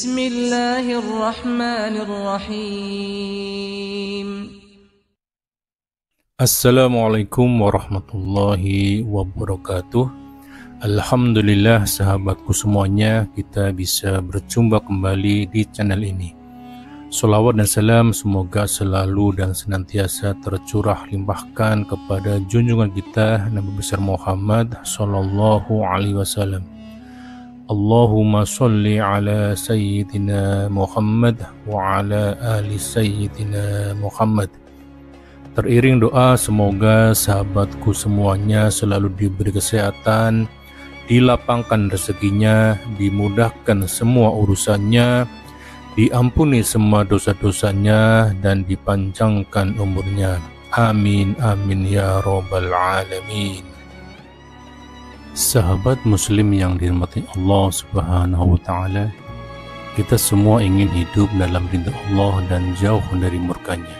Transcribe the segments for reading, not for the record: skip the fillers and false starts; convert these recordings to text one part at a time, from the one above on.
Bismillahirrahmanirrahim. Assalamualaikum warahmatullahi wabarakatuh. Alhamdulillah sahabatku semuanya, kita bisa berjumpa kembali di channel ini. Sholawat dan salam semoga selalu dan senantiasa tercurah limpahkan kepada junjungan kita Nabi besar Muhammad sallallahu alaihi wasallam. Allahumma sholli ala sayyidina Muhammad wa ala ali sayyidina Muhammad. Teriring doa semoga sahabatku semuanya selalu diberi kesehatan, dilapangkan rezekinya, dimudahkan semua urusannya, diampuni semua dosa-dosanya, dan dipanjangkan umurnya. Amin amin ya rabbal alamin. Sahabat muslim yang dirahmati Allah subhanahu wa ta'ala, kita semua ingin hidup dalam ridha Allah dan jauh dari murkanya.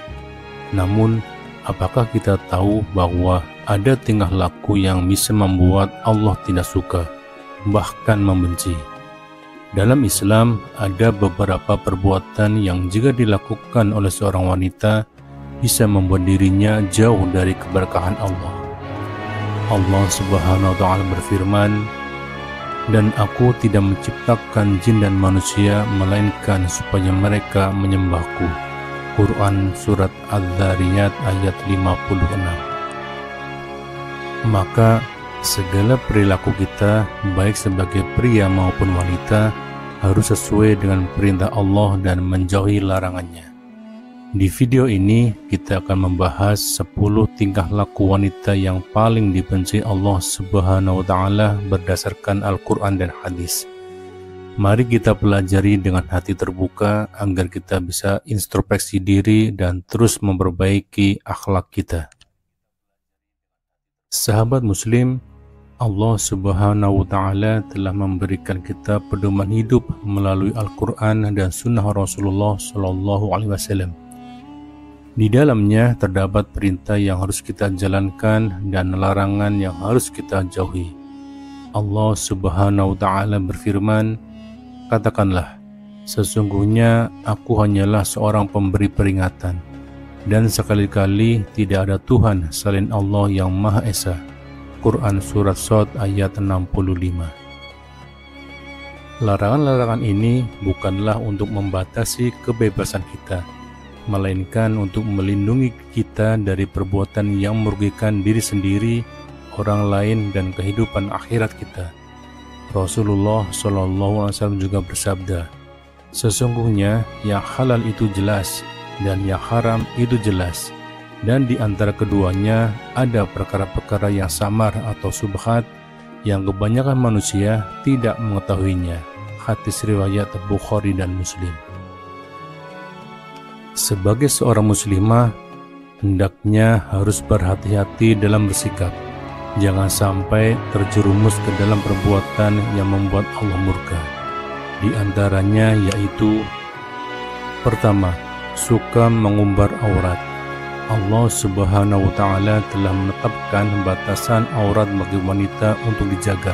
Namun apakah kita tahu bahwa ada tingkah laku yang bisa membuat Allah tidak suka, bahkan membenci? Dalam Islam ada beberapa perbuatan yang jika dilakukan oleh seorang wanita bisa membuat dirinya jauh dari keberkahan Allah. Allah subhanahu wa ta'ala berfirman, "Dan aku tidak menciptakan jin dan manusia melainkan supaya mereka menyembahku." Quran Surat Adz-Dzariyat ayat 56. Maka segala perilaku kita, baik sebagai pria maupun wanita, harus sesuai dengan perintah Allah dan menjauhi larangannya. Di video ini kita akan membahas 10 tingkah laku wanita yang paling dibenci Allah subhanahu wa ta'ala berdasarkan Al-Quran dan hadis. Mari kita pelajari dengan hati terbuka agar kita bisa introspeksi diri dan terus memperbaiki akhlak kita. Sahabat muslim, Allah subhanahu wa ta'ala telah memberikan kita pedoman hidup melalui Al-Quran dan sunnah Rasulullah sallallahu alaihi wasallam. Di dalamnya terdapat perintah yang harus kita jalankan dan larangan yang harus kita jauhi. Allah subhanahu wa ta'ala berfirman, "Katakanlah, sesungguhnya aku hanyalah seorang pemberi peringatan, dan sekali-kali tidak ada Tuhan selain Allah yang Maha Esa." Quran Surat Shad ayat 65. Larangan-larangan ini bukanlah untuk membatasi kebebasan kita, melainkan untuk melindungi kita dari perbuatan yang merugikan diri sendiri, orang lain, dan kehidupan akhirat kita. Rasulullah SAW juga bersabda, "Sesungguhnya yang halal itu jelas dan yang haram itu jelas, dan di antara keduanya ada perkara-perkara yang samar atau subhat yang kebanyakan manusia tidak mengetahuinya." Hadis riwayat Bukhari dan Muslim. Sebagai seorang muslimah, hendaknya harus berhati-hati dalam bersikap. Jangan sampai terjerumus ke dalam perbuatan yang membuat Allah murka. Di antaranya yaitu: pertama, suka mengumbar aurat. Allah subhanahu wa ta'ala telah menetapkan batasan aurat bagi wanita untuk dijaga,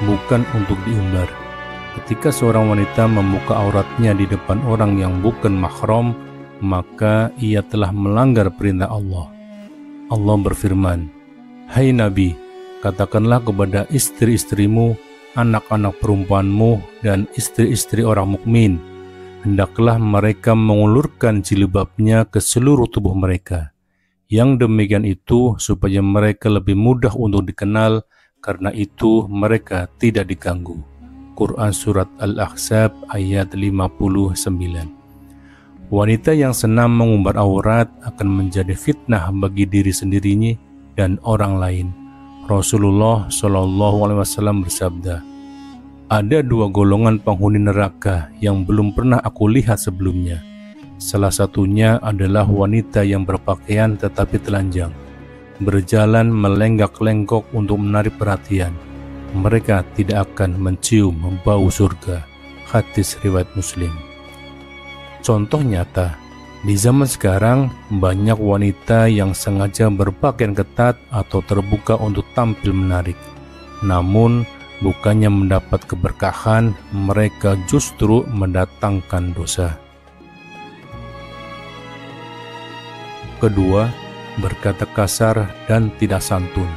bukan untuk diumbar. Ketika seorang wanita membuka auratnya di depan orang yang bukan mahram, maka ia telah melanggar perintah Allah. Allah berfirman, "Hai Nabi, katakanlah kepada istri-istrimu, anak-anak perempuanmu, dan istri-istri orang mukmin, hendaklah mereka mengulurkan jilbabnya ke seluruh tubuh mereka. Yang demikian itu supaya mereka lebih mudah untuk dikenal, karena itu mereka tidak diganggu." Quran Surat Al-Ahzab ayat 59. Wanita yang senang mengumbar aurat akan menjadi fitnah bagi diri sendirinya dan orang lain. Rasulullah SAW bersabda, "Ada 2 golongan penghuni neraka yang belum pernah aku lihat sebelumnya. Salah satunya adalah wanita yang berpakaian tetapi telanjang, berjalan melenggak-lenggok untuk menarik perhatian. Mereka tidak akan mencium bau surga." Hadis riwayat Muslim. Contoh nyata, di zaman sekarang banyak wanita yang sengaja berpakaian ketat atau terbuka untuk tampil menarik. Namun bukannya mendapat keberkahan, mereka justru mendatangkan dosa. Kedua, berkata kasar dan tidak santun.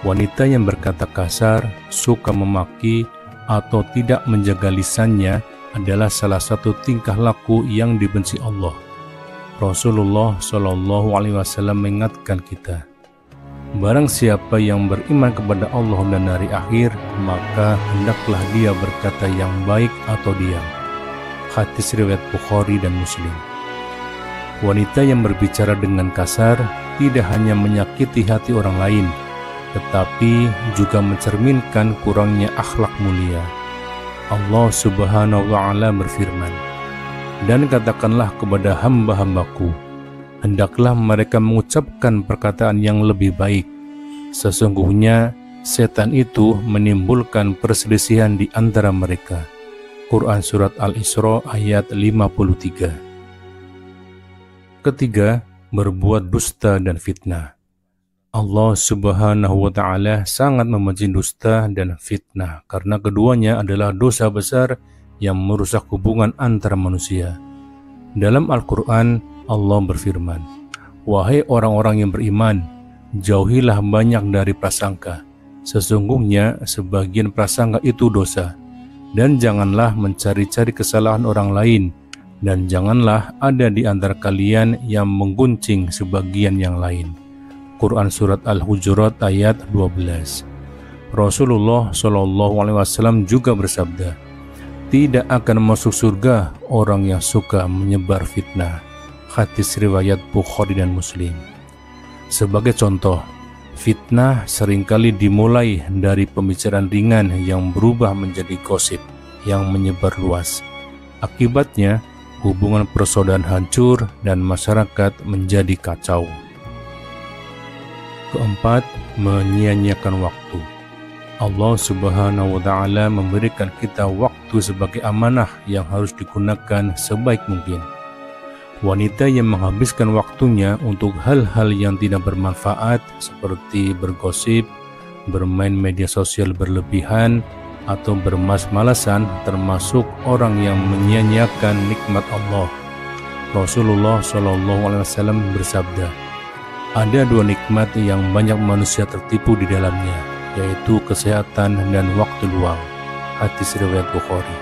Wanita yang berkata kasar, suka memaki, atau tidak menjaga lisannya adalah salah satu tingkah laku yang dibenci Allah. Rasulullah SAW mengingatkan kita, barang siapa yang beriman kepada Allah dan hari akhir, maka hendaklah dia berkata yang baik atau diam. Hadis riwayat Bukhari dan Muslim. Wanita yang berbicara dengan kasar tidak hanya menyakiti hati orang lain, tetapi juga mencerminkan kurangnya akhlak mulia. Allah Subhanahu wa Ta'ala berfirman, "Dan katakanlah kepada hamba-hambaku, hendaklah mereka mengucapkan perkataan yang lebih baik. Sesungguhnya setan itu menimbulkan perselisihan di antara mereka." Quran Surat Al-Isra ayat 53. Ketiga, berbuat dusta dan fitnah. Allah Subhanahu wa Ta'ala sangat membenci dusta dan fitnah karena keduanya adalah dosa besar yang merusak hubungan antara manusia. Dalam Al-Quran, Allah berfirman, "Wahai orang-orang yang beriman, jauhilah banyak dari prasangka. Sesungguhnya sebagian prasangka itu dosa. Dan janganlah mencari-cari kesalahan orang lain, dan janganlah ada di antara kalian yang mengguncing sebagian yang lain." Quran Surat Al-Hujurat ayat 12. Rasulullah SAW juga bersabda, "Tidak akan masuk surga orang yang suka menyebar fitnah." Hadis riwayat Bukhari dan Muslim. Sebagai contoh, fitnah seringkali dimulai dari pembicaraan ringan yang berubah menjadi gosip yang menyebar luas. Akibatnya, hubungan persaudaraan hancur dan masyarakat menjadi kacau. Keempat, menyia-nyiakan waktu. Allah Subhanahu wa Ta'ala memberikan kita waktu sebagai amanah yang harus digunakan sebaik mungkin. Wanita yang menghabiskan waktunya untuk hal-hal yang tidak bermanfaat seperti bergosip, bermain media sosial berlebihan, atau bermalas-malasan termasuk orang yang menyia-nyiakan nikmat Allah. Rasulullah SAW bersabda, "Ada dua nikmat yang banyak manusia tertipu di dalamnya, yaitu kesehatan dan waktu luang." Hadis riwayat Bukhari.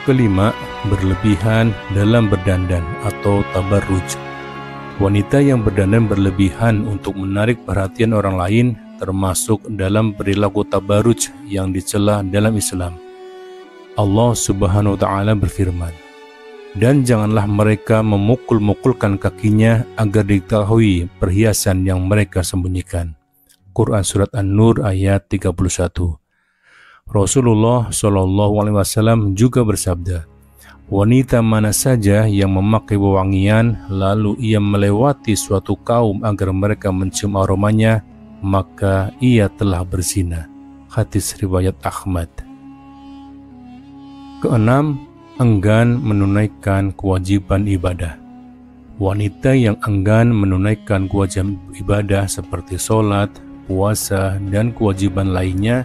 Kelima, berlebihan dalam berdandan atau tabarruj. Wanita yang berdandan berlebihan untuk menarik perhatian orang lain termasuk dalam perilaku tabarruj yang dicela dalam Islam. Allah Subhanahu wa Ta'ala berfirman, "Dan janganlah mereka memukul-mukulkan kakinya agar diketahui perhiasan yang mereka sembunyikan." Quran Surat An-Nur ayat 31. Rasulullah SAW juga bersabda, "Wanita mana saja yang memakai wewangian lalu ia melewati suatu kaum agar mereka mencium aromanya, maka ia telah berzina." Hadis riwayat Ahmad. Keenam, enggan menunaikan kewajiban ibadah. Wanita yang enggan menunaikan kewajiban ibadah seperti sholat, puasa, dan kewajiban lainnya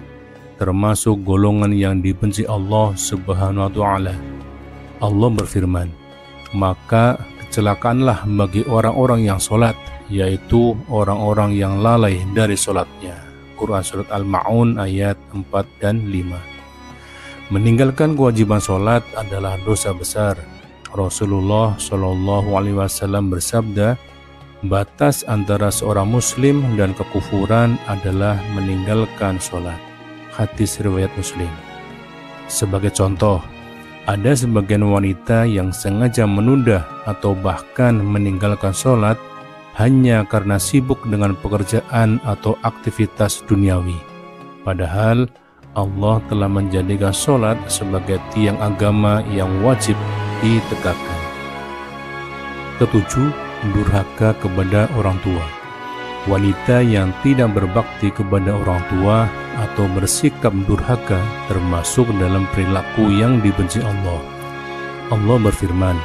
termasuk golongan yang dibenci Allah Subhanahu wa Ta'ala. Allah berfirman, "Maka kecelakaanlah bagi orang-orang yang sholat, yaitu orang-orang yang lalai dari sholatnya." Quran Surat Al-Ma'un ayat 4 dan 5. Meninggalkan kewajiban sholat adalah dosa besar. Rasulullah SAW bersabda, "Batas antara seorang muslim dan kekufuran adalah meninggalkan sholat." Hadis riwayat Muslim. Sebagai contoh, ada sebagian wanita yang sengaja menunda atau bahkan meninggalkan sholat hanya karena sibuk dengan pekerjaan atau aktivitas duniawi. Padahal Allah telah menjadikan sholat sebagai tiang agama yang wajib ditegakkan. Ketujuh, durhaka kepada orang tua. Wanita yang tidak berbakti kepada orang tua atau bersikap durhaka termasuk dalam perilaku yang dibenci Allah. Allah berfirman,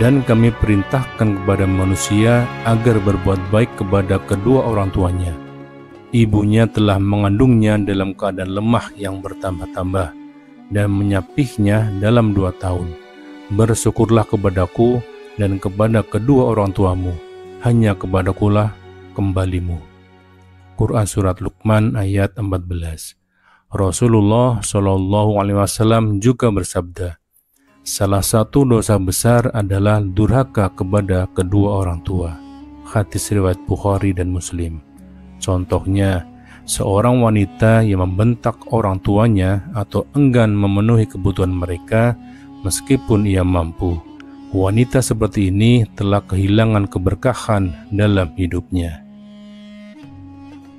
"Dan kami perintahkan kepada manusia agar berbuat baik kepada kedua orang tuanya. Ibunya telah mengandungnya dalam keadaan lemah yang bertambah-tambah dan menyapihnya dalam 2 tahun. Bersyukurlah kepadaku dan kepada kedua orang tuamu, hanya kepadakulah kembalimu. Quran Surat Luqman ayat 14. Rasulullah SAW juga bersabda, salah satu dosa besar adalah durhaka kepada kedua orang tua. Hadis riwayat Bukhari dan Muslim. Contohnya, seorang wanita yang membentak orang tuanya atau enggan memenuhi kebutuhan mereka meskipun ia mampu. Wanita seperti ini telah kehilangan keberkahan dalam hidupnya.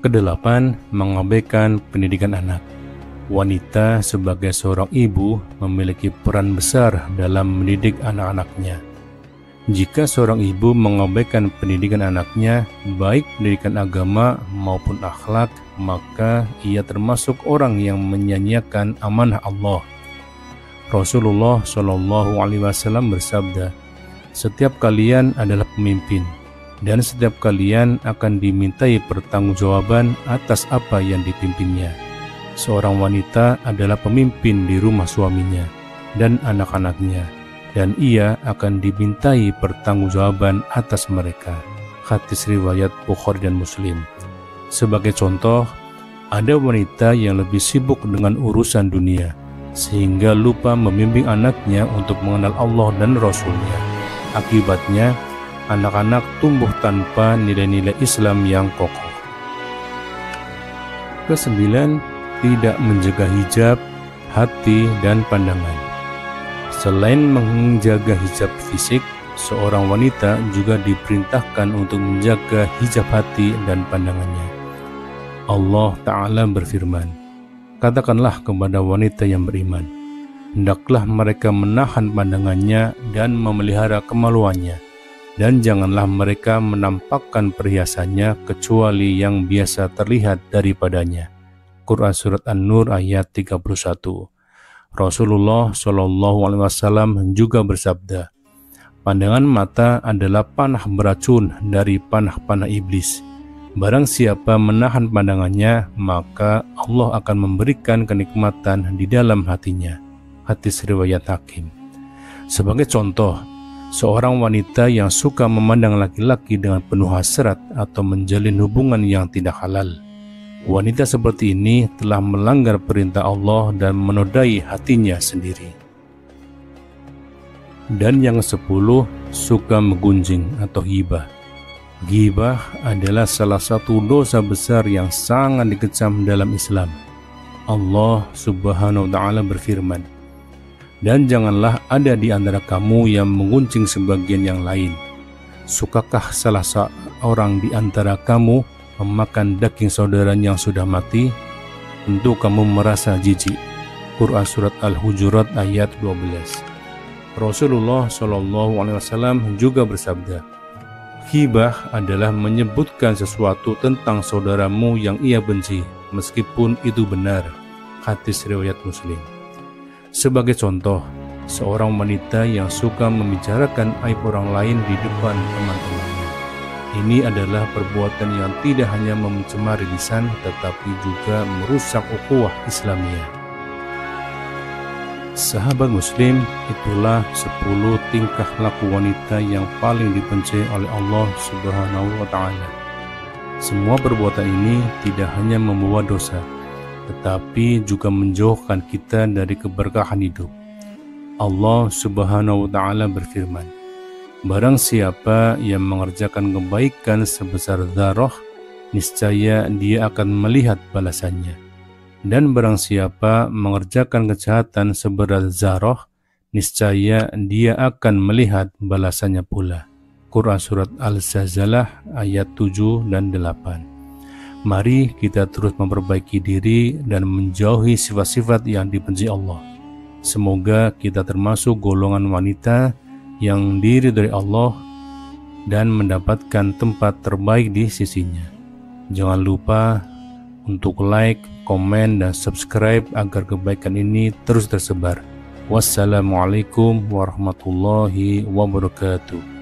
Kedelapan, mengabaikan pendidikan anak. Wanita sebagai seorang ibu memiliki peran besar dalam mendidik anak-anaknya. Jika seorang ibu mengabaikan pendidikan anaknya, baik pendidikan agama maupun akhlak, maka ia termasuk orang yang menyanyiakan amanah Allah. Rasulullah SAW bersabda, setiap kalian adalah pemimpin, dan setiap kalian akan dimintai pertanggungjawaban atas apa yang dipimpinnya. Seorang wanita adalah pemimpin di rumah suaminya dan anak-anaknya, dan ia akan dimintai pertanggungjawaban atas mereka. Hadis riwayat Bukhari dan Muslim. Sebagai contoh, ada wanita yang lebih sibuk dengan urusan dunia, sehingga lupa membimbing anaknya untuk mengenal Allah dan Rasul-Nya. Akibatnya, anak-anak tumbuh tanpa nilai-nilai Islam yang kokoh. Kesembilan, tidak menjaga hijab, hati, dan pandangan. Selain menjaga hijab fisik, seorang wanita juga diperintahkan untuk menjaga hijab hati dan pandangannya. Allah Ta'ala berfirman, katakanlah kepada wanita yang beriman, hendaklah mereka menahan pandangannya dan memelihara kemaluannya, dan janganlah mereka menampakkan perhiasannya kecuali yang biasa terlihat daripadanya. Quran Surat An-Nur ayat 31. Rasulullah SAW juga bersabda, pandangan mata adalah panah beracun dari panah-panah iblis. Barang siapa menahan pandangannya, maka Allah akan memberikan kenikmatan di dalam hatinya. Hadis riwayat Hakim. Sebagai contoh, seorang wanita yang suka memandang laki-laki dengan penuh hasrat atau menjalin hubungan yang tidak halal, wanita seperti ini telah melanggar perintah Allah dan menodai hatinya sendiri. Dan yang 10, suka menggunjing atau ghibah. Ghibah adalah salah satu dosa besar yang sangat dikecam dalam Islam. Allah Subhanahu wa Ta'ala berfirman, dan janganlah ada di antara kamu yang menggunjing sebagian yang lain. Sukakah salah seorang di antara kamu memakan daging saudaranya yang sudah mati? Tentu kamu merasa jijik. Quran Surat Al-Hujurat ayat 12. Rasulullah SAW juga bersabda, ghibah adalah menyebutkan sesuatu tentang saudaramu yang ia benci, meskipun itu benar. Hadis riwayat Muslim. Sebagai contoh, seorang wanita yang suka membicarakan aib orang lain di depan teman-temannya. Ini adalah perbuatan yang tidak hanya mencemari lisan, tetapi juga merusak ukhuwah Islamiyah. Sahabat Muslim, itulah 10 tingkah laku wanita yang paling dibenci oleh Allah Subhanahu wa Ta'ala. Semua perbuatan ini tidak hanya membawa dosa, tetapi juga menjauhkan kita dari keberkahan hidup. Allah Subhanahu wa Ta'ala berfirman, barang siapa yang mengerjakan kebaikan sebesar dzarrah, niscaya dia akan melihat balasannya. Dan barang siapa mengerjakan kejahatan seberat dzarrah, niscaya dia akan melihat balasannya pula. Quran Surat Al-Zalzalah ayat 7 dan 8. Mari kita terus memperbaiki diri dan menjauhi sifat-sifat yang dibenci Allah. Semoga kita termasuk golongan wanita yang diridhoi Allah dan mendapatkan tempat terbaik di sisinya. Jangan lupa untuk like, komen, dan subscribe agar kebaikan ini terus tersebar. Wassalamualaikum warahmatullahi wabarakatuh.